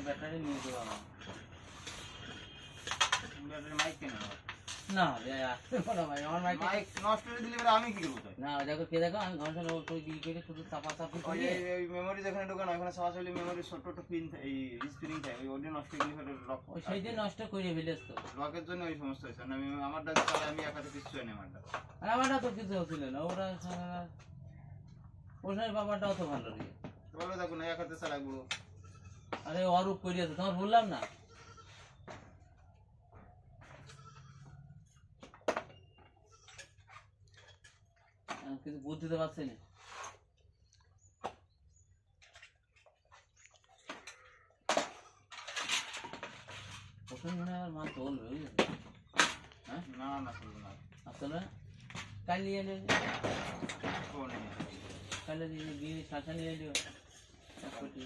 battery নিয়ে দেবো আমার ব্যাটারি মাইক কেন না আসতে পারো ভাই আমার মাইক মাইক নষ্ট করে দিলে আমি কি করবো তাই না দেখো কে দেখো আমি ঘরে ওই দিই করে শুধু চাপা চাপি ওই করে এই মেমোরি যেখানে ঢোকানো ওখানে সরাসরি চলে মেমোরি ছোট ছোট পিন এই স্প্রিং থাকে ওই অডিও নষ্ট করে দিলে লক ওই সেই দিন নষ্ট করে ফেলেছ তো লকের জন্য ওই সমস্যা হয়েছে না আমি আমারটা চালাই আমি একাতে কিছু হয় না আমারটা আর আমারটা তো কিছু হচ্ছিল না ওরা ওষুধের ব্যাপারটাও তো ভালো রে বলে দেখো না একাতে চালাই বুড়ো আরে অরূপ করিয়েছে তোমার বললাম না কিছু বুঝতে পারছি না ওখানে মনে হয় আমার মা চলবে বুঝলি হ্যাঁ না না চলবে না আসলে কালি এলে কোন কালি গিয়ে শাসা নিয়ে এলো 1 কোটি